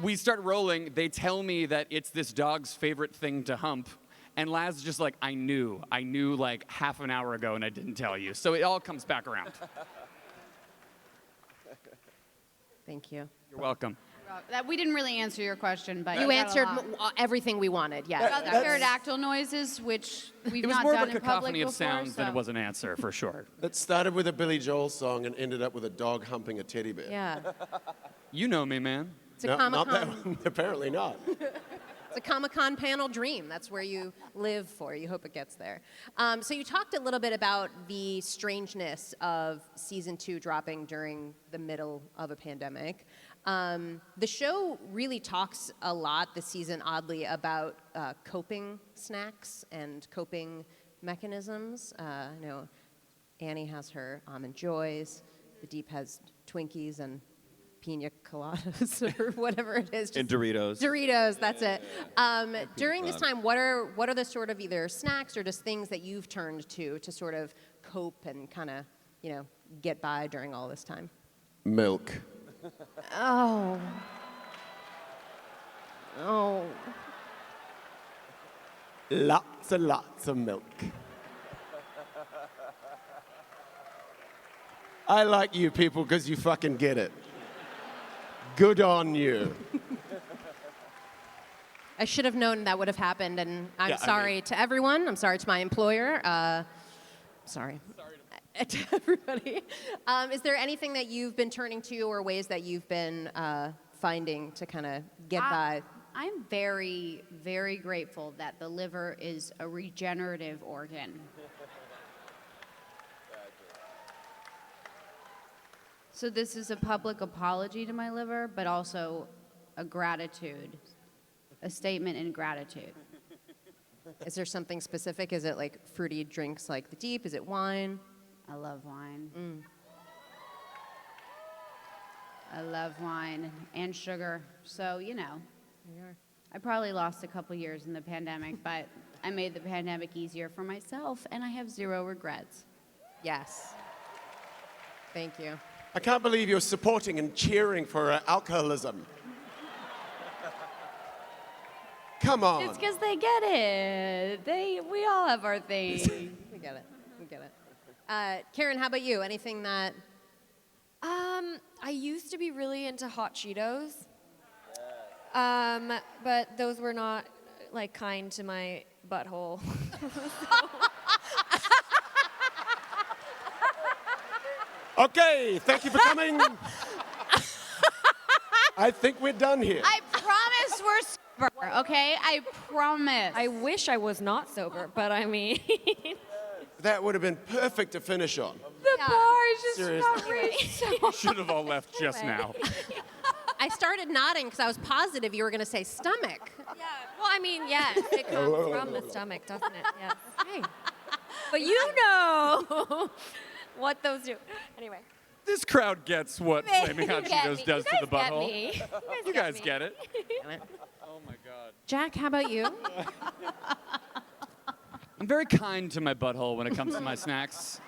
We start rolling. They tell me that it's this dog's favorite thing to hump. And Laz is just like, I knew like half an hour ago and I didn't tell you. So it all comes back around. Thank you. You're welcome. That we didn't really answer your question, but You got a answered lot. everything we wanted, yes. About the pterodactyl noises, which we've It was not more of done a in public cacophony of before, sounds than so- it was an answer, for sure. That started with a Billy Joel song and ended up with a dog humping a teddy bear. Yeah. You know me, man. It's a No, not that Comic-Con. one. Apparently not. It's a Comic-Con panel dream. That's where you live for. You hope it gets there. So you talked a little bit about the strangeness of season 2 dropping during the middle of a pandemic. The show really talks a lot this season, oddly, about coping snacks and coping mechanisms. I know Annie has her almond joys. The Deep has Twinkies and pina coladas or whatever it is. And Doritos. Doritos, that's it. During this time, what are the sort of either snacks or just things that you've turned to sort of cope and kind of, get by during all this time? Milk. Oh. Lots and lots of milk. I like you people because you fucking get it. Good on you. I should have known that would have happened, and I'm Yeah, sorry to everyone. I'm sorry to my employer. Sorry to everybody. Is there anything that you've been turning to or ways that you've been finding to kind of get by? I'm very, very grateful that the liver is a regenerative organ. So this is a public apology to my liver, but also a gratitude, a statement in gratitude. Is there something specific? Is it like fruity drinks like the Deep? Is it wine? I love wine. I love wine and sugar. So, I probably lost a couple years in the pandemic, but I made the pandemic easier for myself, and I have zero regrets. Yes. Thank you. I can't believe you're supporting and cheering for alcoholism. Come on. It's because they get it. We all have our thing. We get it. Karen, how about you? Anything that... I used to be really into hot Cheetos. But those were not kind to my butthole. Okay, thank you for coming. I think we're done here. I promise we're sober, okay? I promise. I wish I was not sober, but I mean... That would have been perfect to finish on. The bar is just Seriously. not Should have all left just now. I started nodding because I was positive you were going to say stomach. Yeah. Well, I mean, yes, it comes from the stomach, doesn't it? Yes. Hey. But you know what those do. Anyway. This crowd gets what Flaming Hot Cheetos does to the butthole. Me. You guys get it. Oh my God. Jack, how about you? I'm very kind to my butthole when it comes to my snacks.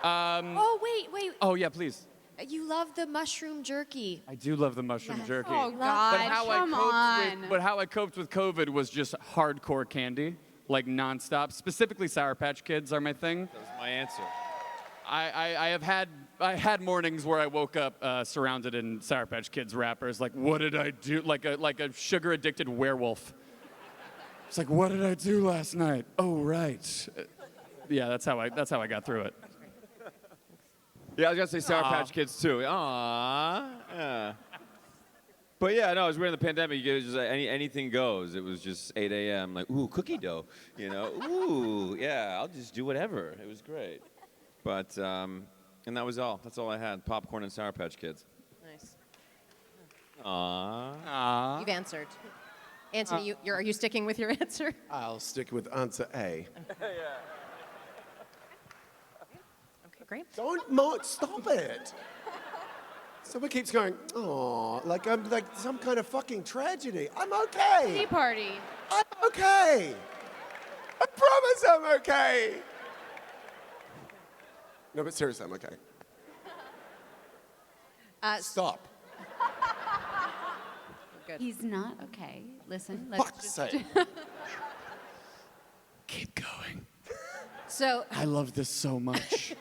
Oh, wait. Oh yeah, please. You love the mushroom jerky. I do love the mushroom jerky. Oh, God, come on. But how I coped with COVID was just hardcore candy, like nonstop. Specifically, Sour Patch Kids are my thing. That was my answer. I had mornings where I woke up surrounded in Sour Patch Kids wrappers. Like, what did I do? Like a sugar addicted werewolf. It's like, what did I do last night? Oh, right. Yeah, that's how I got through it. Yeah, I was gonna say Sour Patch Kids too. Aww. Yeah. But yeah, no, it was during the pandemic. You just anything goes. It was just 8 a.m. Like, ooh, cookie dough. Ooh, yeah, I'll just do whatever. It was great. But and that was all. That's all I had. Popcorn and Sour Patch Kids. Nice. Aww. You've answered. Antony, are you sticking with your answer? I'll stick with answer A. Okay, great. Stop it. Someone keeps going, oh, like I'm like some kind of fucking tragedy. I'm okay. Tea party. I'm okay. I promise I'm okay. No, but seriously, I'm okay. Stop. Good. He's not okay. Listen, let's Fuck's just... sake. Keep going. So I love this so much.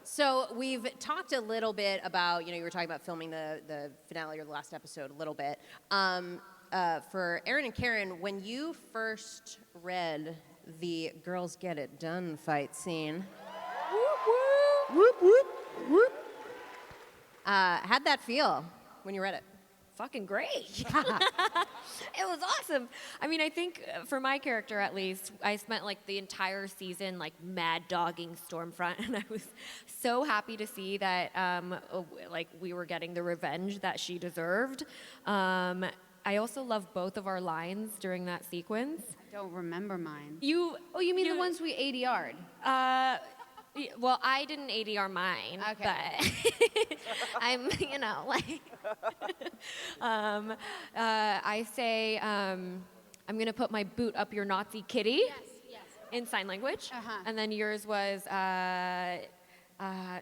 So we've talked a little bit about, you were talking about filming the finale or the last episode a little bit. For Erin and Karen, when you first read the Girls Get It Done fight scene, Whoop, whoop, whoop. how'd that feel when you read it? fucking great. It was awesome. I mean, I think for my character at least, I spent like the entire season like mad dogging Stormfront, and I was so happy to see that like we were getting the revenge that she deserved. I also love both of our lines during that sequence. I don't remember mine. You mean the ones we ADR'd? Well, I didn't ADR mine, Okay. but I'm, like, I say, I'm gonna put my boot up your Nazi kitty in sign language. Uh-huh. And then yours was,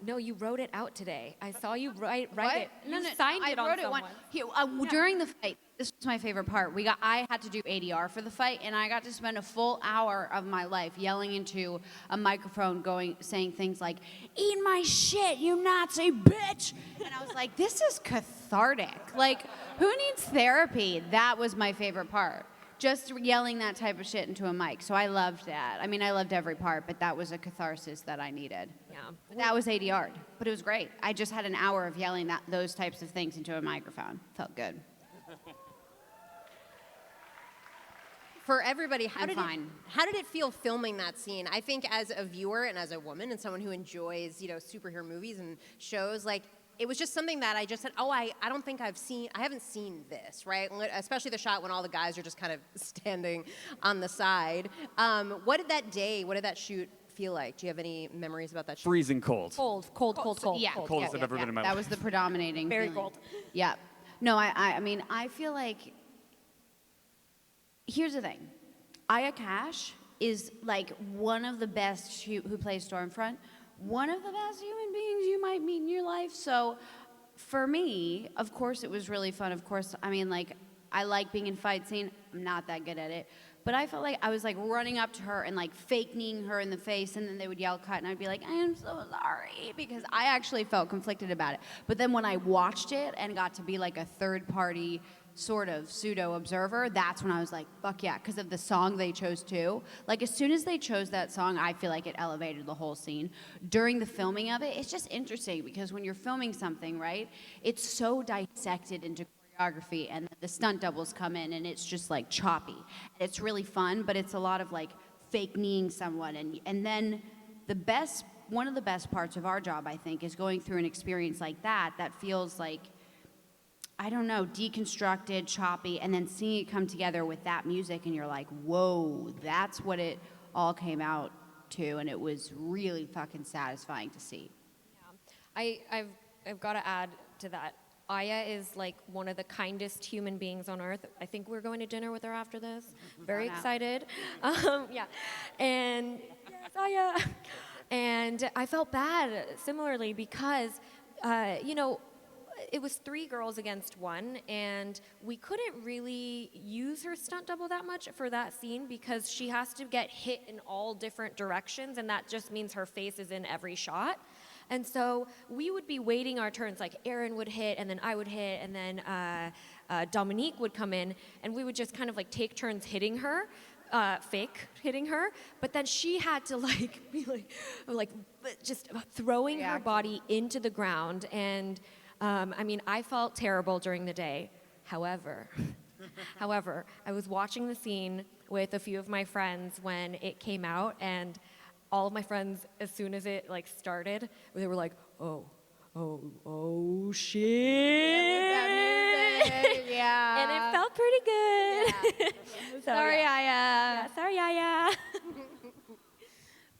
no, you wrote it out today. I saw you write it. You signed it on I wrote it someone. during the fight. This was my favorite part. I had to do ADR for the fight, and I got to spend a full hour of my life yelling into a microphone, saying things like, "Eat my shit, you Nazi bitch!" And I was like, "This is cathartic. Like, who needs therapy?" That was my favorite part. Just yelling that type of shit into a mic. So I loved that. I mean, I loved every part, but that was a catharsis that I needed. Yeah. That was ADR'd, but it was great. I just had an hour of yelling those types of things into a microphone. Felt good. For everybody, I'm fine. How did it feel filming that scene? I think as a viewer and as a woman and someone who enjoys, superhero movies and shows, like, it was just something that I just said, I don't think I haven't seen this, right? Especially the shot when all the guys are just kind of standing on the side. What did that shoot feel like? Do you have any memories about that shoot? Freezing cold. Cold. Yeah. Coldest I've ever been in my That life. was the predominating Very feeling. cold. Yeah. No, I mean, I feel like, here's the thing. Aya Cash is like one of the best who plays Stormfront, one of the best human beings you might meet in your life. So for me, of course it was really fun. Of course, I mean, like, I like being in fight scene. I'm not that good at it. But I felt like I was like running up to her and like fake kneeing her in the face, and then they would yell cut, and I'd be like, I am so sorry, because I actually felt conflicted about it. But then when I watched it and got to be like a third party sort of pseudo observer, that's when I was like, fuck yeah, because of the song they chose too. Like, as soon as they chose that song, I feel like it elevated the whole scene. During the filming of it, it's just interesting because when you're filming something, right, it's so dissected into choreography, and the stunt doubles come in and it's just like choppy. And it's really fun, but it's a lot of like fake kneeing someone, and then one of the best parts of our job, I think, is going through an experience like that feels like, I don't know, deconstructed, choppy, and then seeing it come together with that music, and you're like, whoa, that's what it all came out to, and it was really fucking satisfying to see. I've got to add to that. Aya is like one of the kindest human beings on earth. I think we're going to dinner with her after this. Very excited. Yeah. And yes, Aya. And I felt bad similarly because, it was 3 girls against 1, and we couldn't really use her stunt double that much for that scene because she has to get hit in all different directions, and that just means her face is in every shot. And so we would be waiting our turns, like Erin would hit, and then I would hit, and then Dominique would come in, and we would just kind of like take turns hitting her, fake hitting her, but then she had to like be like just throwing her body into the ground. And I mean, I felt terrible during the day. However, I was watching the scene with a few of my friends when it came out, and all of my friends, as soon as it like started, they were like, oh shit. Yeah. And it felt pretty good. So, Sorry, yeah. Aya. Yeah, sorry, Aya.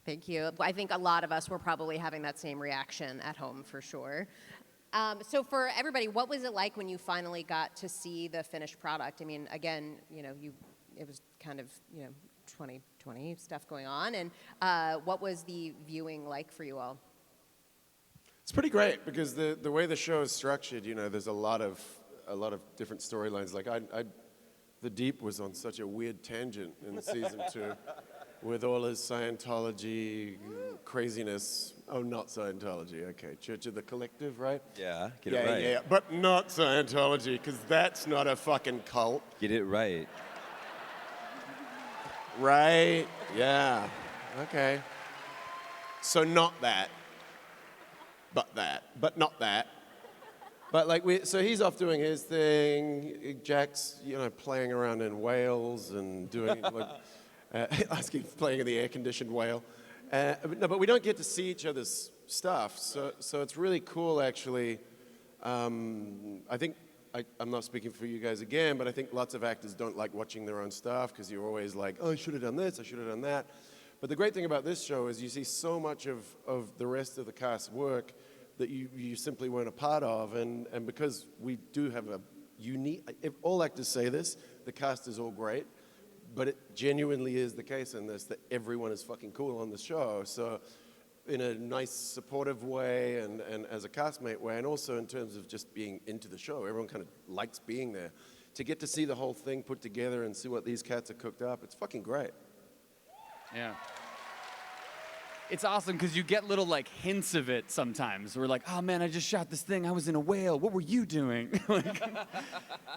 Thank you. I think a lot of us were probably having that same reaction at home for sure. So for everybody, what was it like when you finally got to see the finished product? I mean, again, it was kind of, 2020 stuff going on, and what was the viewing like for you all? It's pretty great because the way the show is structured, there's a lot of different storylines. Like the Deep was on such a weird tangent in season 2 with all his Scientology craziness. Oh, not Scientology. Okay, Church of the Collective, right? Yeah, get it right. Yeah, but not Scientology because that's not a fucking cult. Get it right. Right? Yeah. Okay. So not that, but not that, But like so he's off doing his thing. Jack's, playing around in Wales and doing playing in the air-conditioned whale. But we don't get to see each other's stuff. So it's really cool, actually. I think I'm not speaking for you guys again, but I think lots of actors don't like watching their own stuff because you're always like, oh, I should have done this, I should have done that. But the great thing about this show is you see so much of the rest of the cast's work that you simply weren't a part of. And because we do have a unique, if all actors say this, the cast is all great, but it genuinely is the case in this that everyone is fucking cool on the show. So in a nice, supportive way and as a castmate way, and also in terms of just being into the show. Everyone kind of likes being there. To get to see the whole thing put together and see what these cats are cooked up, it's fucking great. Yeah. It's awesome because you get little like hints of it sometimes. We're like, oh man, I just shot this thing. I was in a whale. What were you doing?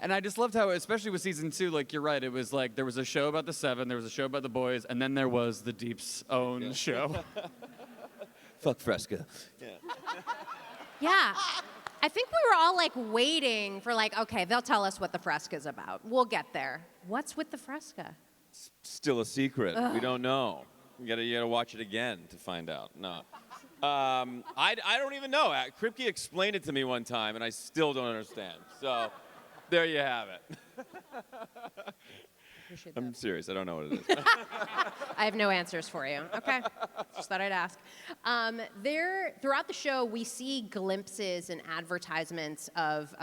And I just loved how, especially with season 2, like you're right. It was like there was a show about the Seven, there was a show about the boys, and then there was the Deep's own show. Fuck Fresca. Yeah. I think we were all like waiting for like, okay, they'll tell us what the Fresca's about. We'll get there. What's with the Fresca? Still a secret. We don't know. You gotta watch it again to find out. No. I don't even know. Kripke explained it to me one time, and I still don't understand. So there you have it. I'm serious. I don't know what it is. I have no answers for you. Okay, just thought I'd ask. Throughout the show, we see glimpses and advertisements of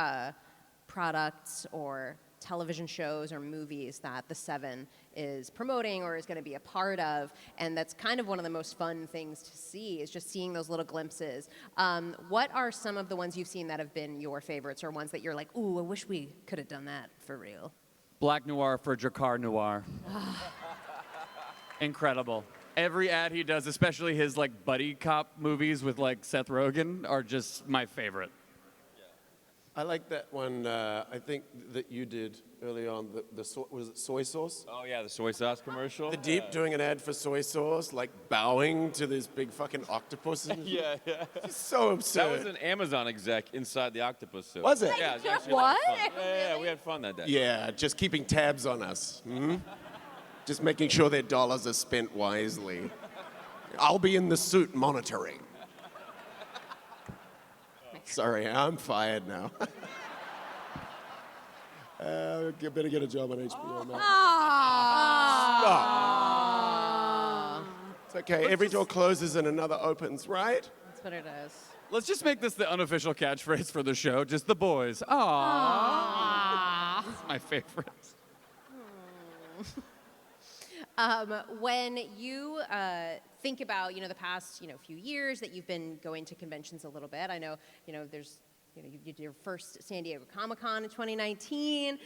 products or television shows or movies that the Seven is promoting or is going to be a part of, and that's kind of one of the most fun things to see is just seeing those little glimpses. What are some of the ones you've seen that have been your favorites or ones that you're like, ooh, I wish we could have done that for real? Black Noir for Drakkar Noir. Incredible. Every ad he does, especially his like buddy cop movies with like Seth Rogen, are just my favorite. I like that one, I think, that you did early on, was it soy sauce? Oh, yeah, the soy sauce commercial. The Deep doing an ad for soy sauce, like bowing to this big fucking octopus. Yeah. It's so absurd. That was an Amazon exec inside the octopus suit. Was it? Yeah, it was actually a lot of What? fun. Yeah, we had fun that day. Yeah, just keeping tabs on us. Just making sure their dollars are spent wisely. I'll be in the suit monitoring. Sorry, I'm fired now. You better get a job on HBO now. It's okay. Every door closes and another opens, right? That's what it is. Let's just make this the unofficial catchphrase for the show, just the boys. Aww. This is my favorite. When you think about, the past, few years that you've been going to conventions a little bit, I know, there's, you did your first San Diego Comic-Con in 2019.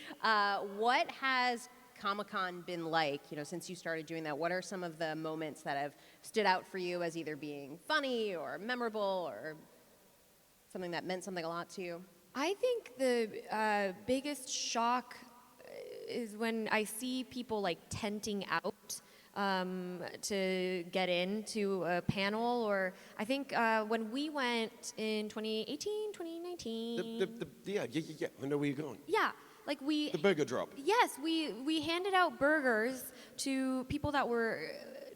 What has Comic-Con been like, since you started doing that? What are some of the moments that have stood out for you as either being funny or memorable or something that meant something a lot to you? I think the biggest shock is when I see people like tenting out to get into a panel, or I think when we went in 2018, 2019. Yeah. I know where you're going. Yeah, like we. The burger drop. Yes, we handed out burgers to people that were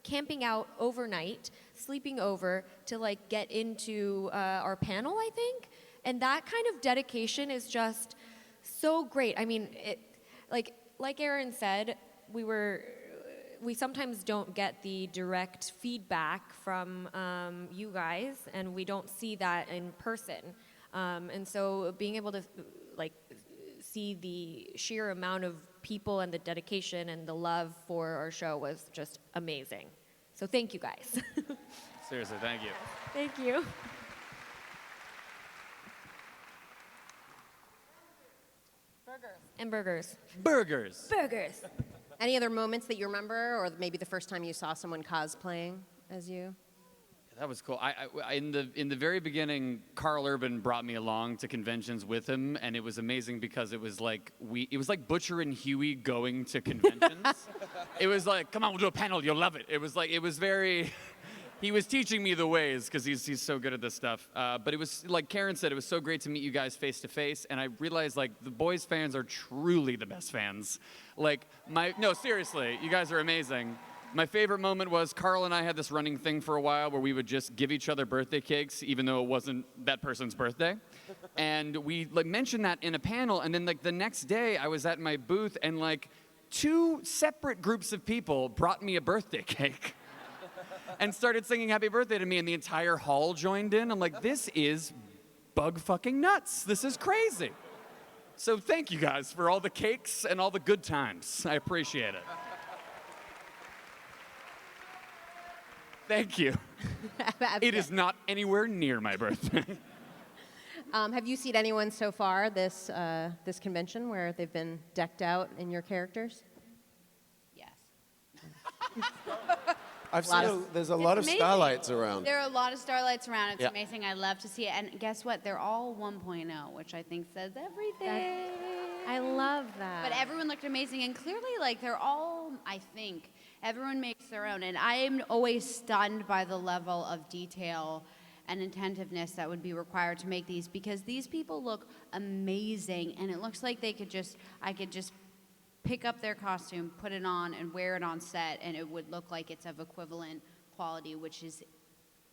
camping out overnight, sleeping over to like get into our panel, I think, and that kind of dedication is just so great. I mean, like Erin said, we sometimes don't get the direct feedback from you guys, and we don't see that in person. And so being able to see the sheer amount of people and the dedication and the love for our show was just amazing. So thank you guys. Seriously, thank you. Thank you. And burgers. Burgers. Burgers. Any other moments that you remember, or maybe the first time you saw someone cosplaying as you? That was cool. In the very beginning, Carl Urban brought me along to conventions with him, and it was amazing because it was like Butcher and Huey going to conventions. It was like, come on, we'll do a panel, you'll love it. It was very he was teaching me the ways because he's so good at this stuff. But it was, like Karen said, it was so great to meet you guys face to face. And I realized, like, the boys fans are truly the best fans. Like, no, seriously, you guys are amazing. My favorite moment was Carl and I had this running thing for a while where we would just give each other birthday cakes, even though it wasn't that person's birthday. And we like mentioned that in a panel, and then like the next day I was at my booth and like 2 separate groups of people brought me a birthday cake and started singing happy birthday to me, and the entire hall joined in. I'm like, this is bug fucking nuts. This is crazy. So thank you guys for all the cakes and all the good times. I appreciate it. Thank you. It is not anywhere near my birthday. Have you seen anyone so far this convention where they've been decked out in your characters? Yes. I've seen there's a lot of amazing. starlights around. There are a lot of starlights around. It's Yeah. amazing. I love to see it. And guess what? They're all 1.0, which I think says everything. I love that. But everyone looked amazing, and clearly, like, they're all, I think, everyone makes their own. And I am always stunned by the level of detail and attentiveness that would be required to make these, because these people look amazing, and it looks like I could just pick up their costume, put it on, and wear it on set, and it would look like it's of equivalent quality, which is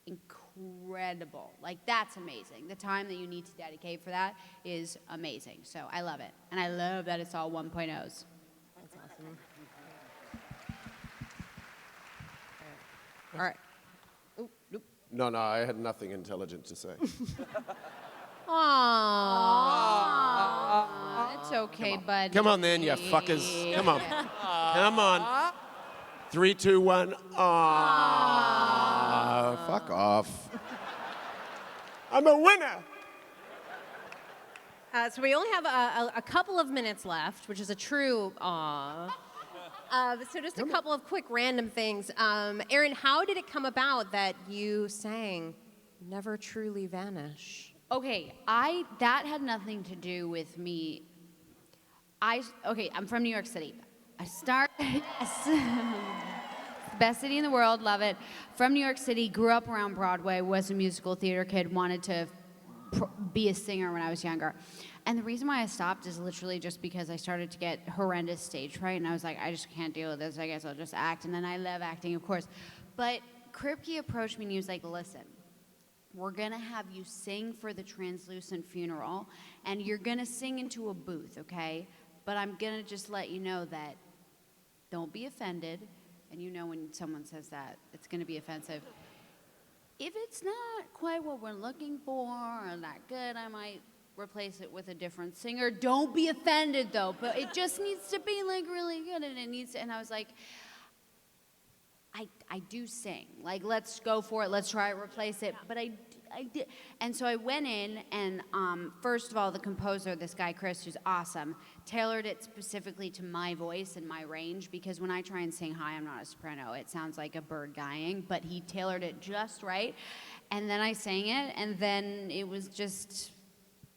incredible. Like, that's amazing. The time that you need to dedicate for that is amazing. So I love it. And I love that it's all 1.0s. That's awesome. All right. Oop, nope. No, I had nothing intelligent to say. Aww. It's okay, bud. Come on then, you fuckers. Come on. Come on. 3, 2, 1. Fuck off. I'm a winner. So we only have a couple of minutes left, which is a true aw. So just a couple of quick random things. Erin, how did it come about that you sang "Never Truly Vanish"? Okay, that had nothing to do with me. I'm from New York City. I started best city in the world, love it. From New York City, grew up around Broadway, was a musical theater kid, wanted to be a singer when I was younger. And the reason why I stopped is literally just because I started to get horrendous stage fright, and I was like, I just can't deal with this. I guess I'll just act. And then I love acting, of course. But Kripke approached me and he was like, listen, we're going to have you sing for the translucent funeral, and you're going to sing into a booth, okay? But I'm going to just let you know that don't be offended. And you know when someone says that, it's going to be offensive. If it's not quite what we're looking for or that good, I might replace it with a different singer. Don't be offended, though. But it just needs to be, like, really good, and it needs to, and I was like, I do sing. Like, let's go for it. Let's try to replace it. But I did. And so I went in, and first of all, the composer, this guy, Chris, who's awesome, tailored it specifically to my voice and my range, because when I try and sing high, I'm not a soprano. It sounds like a bird guying, but he tailored it just right. And then I sang it, and then it was just...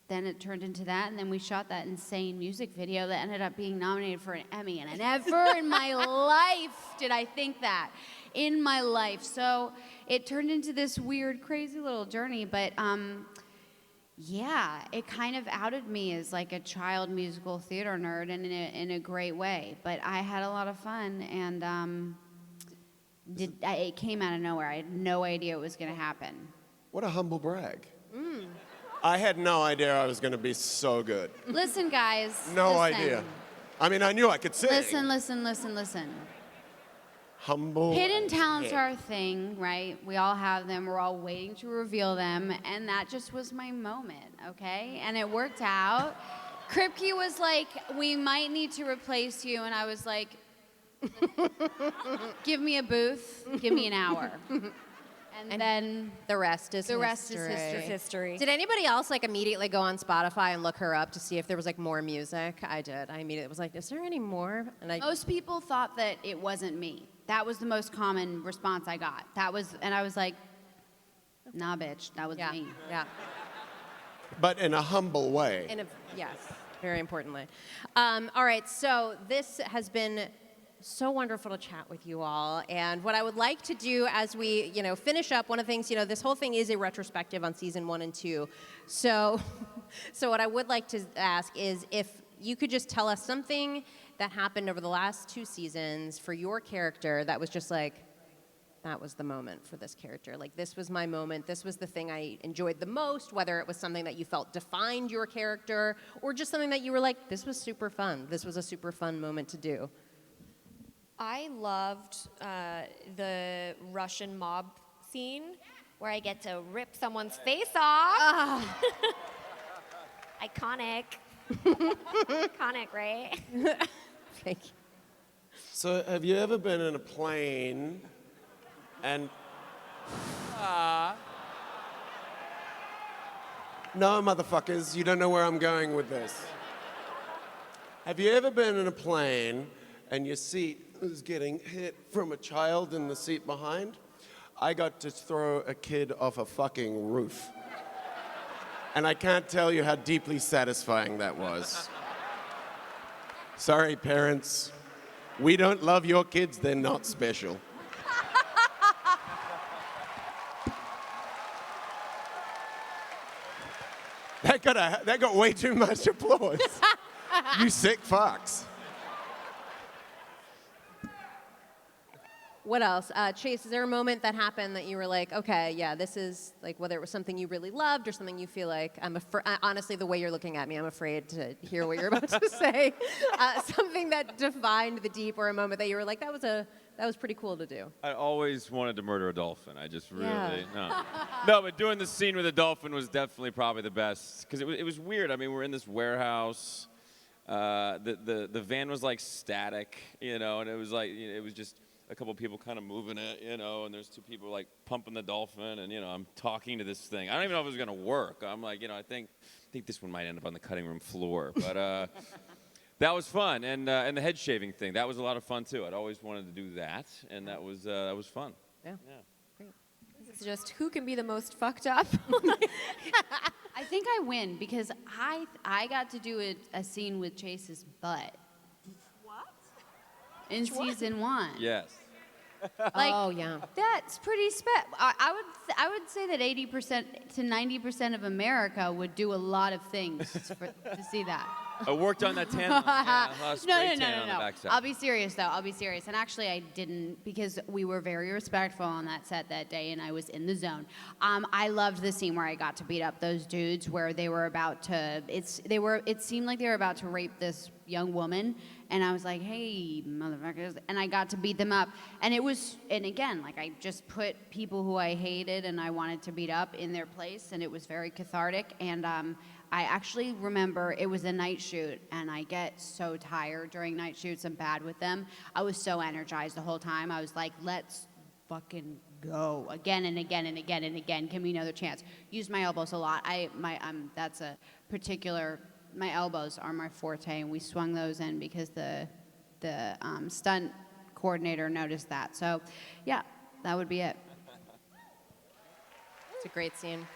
Then it turned into that, and then we shot that insane music video that ended up being nominated for an Emmy, and I never in my life did I think that, in my life. So it turned into this weird, crazy little journey, but yeah, it kind of outed me as like a child musical theater nerd, and in a great way. But I had a lot of fun, and it came out of nowhere. I had no idea it was going to happen. What a humble brag. I had no idea I was going to be so good. Listen, guys. No listen. idea. I mean, I knew I could sing. Listen. Humble. Hidden talents are a thing, right? We all have them. We're all waiting to reveal them. And that just was my moment, okay? And it worked out. Kripke was like, we might need to replace you. And I was like, give me a booth. Give me an hour. And then the rest is History. Did anybody else like immediately go on Spotify and look her up to see if there was like more music? I did. I immediately was like, is there any more? And most people thought that it wasn't me. That was the most common response I got. And I was like, nah, bitch, that was me. Yeah. But in a humble way. Yes, very importantly. All right, so this has been so wonderful to chat with you all. And what I would like to do as we, finish up, one of the things, this whole thing is a retrospective on season 1 and 2. So, so what I would like to ask is if you could just tell us something that happened over the last 2 seasons for your character that was just like, that was the moment for this character. Like, this was my moment. This was the thing I enjoyed the most, whether it was something that you felt defined your character or just something that you were like, this was super fun. This was a super fun moment to do. I loved the Russian mob scene where I get to rip someone's face off. Iconic. Iconic, right? Thank you. So, have you ever been in a plane and... No, motherfuckers, you don't know where I'm going with this. Have you ever been in a plane and your seat was getting hit from a child in the seat behind? I got to throw a kid off a fucking roof. And I can't tell you how deeply satisfying that was. Sorry, parents. We don't love your kids, they're not special. That got way too much applause. You sick fucks. What else? Chase, is there a moment that happened that you were like, okay, yeah, this is, like, whether it was something you really loved or something you feel like, honestly, the way you're looking at me, I'm afraid to hear what you're about to say. Something that defined the deep, or a moment that you were like, that was pretty cool to do. I always wanted to murder a dolphin. I just really, Yeah. no, but doing the scene with a dolphin was definitely probably the best, because it was weird. I mean, we're in this warehouse. The van was like static, and it was like, it was just a couple people kind of moving it, and there's 2 people like pumping the dolphin, and I'm talking to this thing. I don't even know if it was gonna work. I'm like, I think this one might end up on the cutting room floor, but that was fun, and the head shaving thing, that was a lot of fun too. I'd always wanted to do that, and that was fun. Yeah. This is just who can be the most fucked up. I think I win because I got to do a scene with Chase's butt. What? In season 1. Yes. Like, Oh, yeah. That's pretty I would say that 80% to 90% of America would do a lot of things to see that. I worked on that tan line. Yeah, a lot of spray tan on the No. backside. I'll be serious, though. I'll be serious. And actually, I didn't, because we were very respectful on that set that day, and I was in the zone. I loved the scene where I got to beat up those dudes, where they were about to. It seemed like they were about to rape this young woman, and I was like, "Hey, motherfuckers!" And I got to beat them up, and again, like, I just put people who I hated and I wanted to beat up in their place, and it was very cathartic. And I actually remember it was a night shoot, and I get so tired during night shoots. I'm bad with them. I was so energized the whole time. I was like, let's fucking go again and again and again and again. Give me another chance. Use my elbows a lot. That's a particular. My elbows are my forte, and we swung those in because the stunt coordinator noticed that. So, yeah, that would be it. It's a great scene.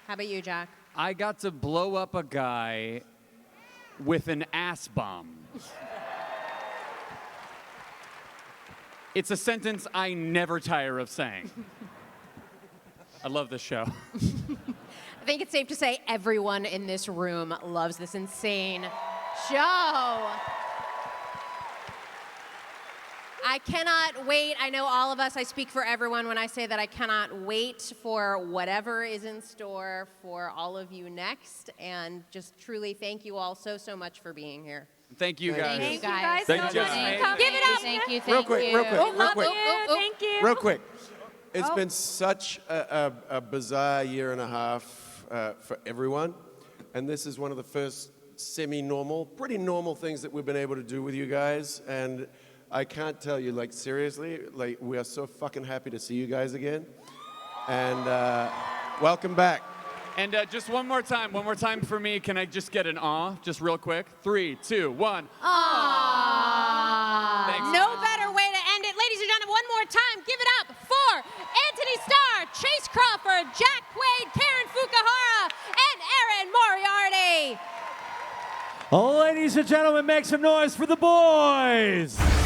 How about you, Jack? I got to blow up a guy with an ass bomb. It's a sentence I never tire of saying. I love this show. I think it's safe to say everyone in this room loves this insane show. I cannot wait. I know all of us, I speak for everyone when I say that I cannot wait for whatever is in store for all of you next. And just truly thank you all so much for being here. Thank you guys. Thank you guys Thank so you. much. Give it up. Thank you. Real quick. Thank you. Real quick. It's been such a bizarre year and a half for everyone. And this is one of the first semi-normal, pretty normal things that we've been able to do with you guys. And I can't tell you, like, seriously, like, we are so fucking happy to see you guys again. And welcome back. And just one more time for me. Can I just get an aw, just real quick? 3, 2, 1. Aww. Thanks. No better way to end it. Ladies and gentlemen, one more time, give it up for Antony Starr, Chase Crawford, Jack Quaid, Karen Fukuhara, and Erin Moriarty. Ladies and gentlemen, make some noise for the boys.